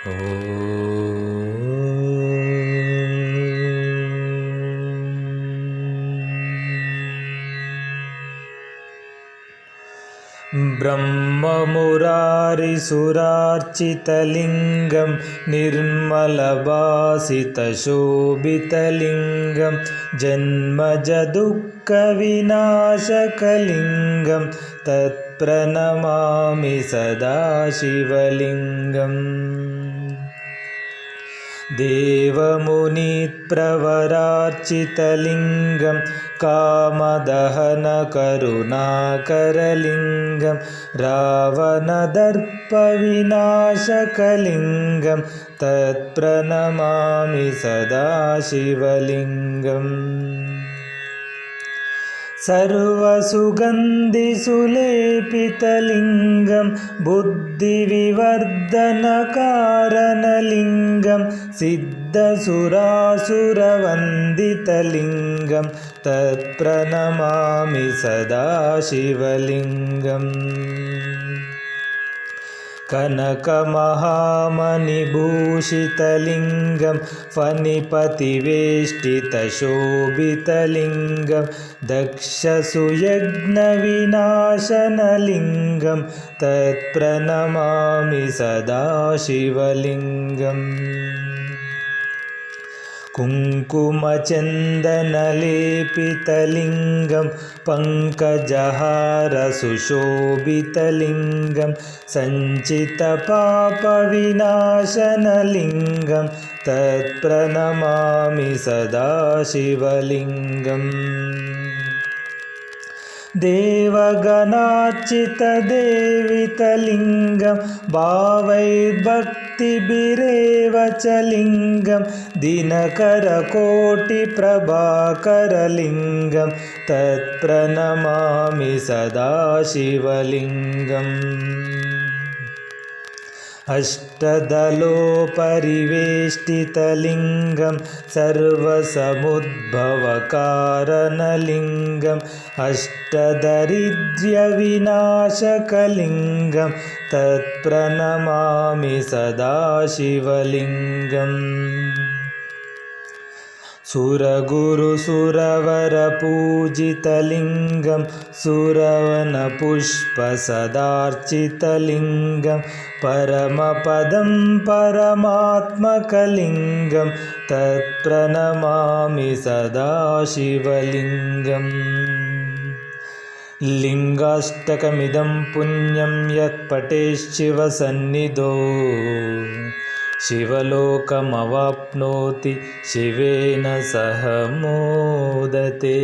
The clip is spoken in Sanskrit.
ब्रह्ममुरारिसुरार्चितलिङ्गं निर्मलभासितशोभितलिङ्गं जन्मजदुःखविनाशकलिङ्गं तत्प्रणमामि सदा शिवलिङ्गम्। देवमुनिप्रवरार्चितलिङ्गं कामदहनकरुणाकरलिङ्गं रावणदर्पविनाशकलिङ्गं तत्प्रणमामि सदा शिवलिङ्गम्। सर्वसुगन्धिसुलेपितलिङ्गं बुद्धिविवर्धनकारणलिङ्गं सिद्धसुरासुरवन्दितलिङ्गं तत्प्रणमामि सदा शिवलिङ्गम्। कनकमहामणिभूषितलिङ्गं फणिपतिवेष्टितशोभितलिङ्गं दक्षसुयज्ञविनाशनलिङ्गं तत्प्रणमामि सदा शिवलिङ्गम्। कुङ्कुमचन्दनलेपितलिङ्गं पङ्कजहारसुशोभितलिङ्गं सञ्चितपापविनाशनलिङ्गं तत्प्रणमामि सदा शिवलिङ्गम्। देवगणार्चितदेवितलिङ्गं भावैर्भक्तिभिरेव च लिङ्गं दिनकरकोटिप्रभाकरलिङ्गं तत्प्रणमामि सदा शिवलिङ्गम्। अष्टदलोपरिवेष्टितलिङ्गं सर्वसमुद्भवकारणलिङ्गम् अष्टदारिद्र्यविनाशकलिङ्गं तत्प्रणमामि सदा शिवलिङ्गम्। सुरगुरुसुरवरपूजितलिङ्गं सुरवनपुष्पसदार्चितलिङ्गं परमपदं परमात्मकलिङ्गं तत्प्रणमामि सदा शिवलिङ्गम्। लिङ्गाष्टकमिदं पुण्यं यत्पठेच्छिवसन्निधौ शिवलोकमवाप्नोति शिवेन सह मोदते।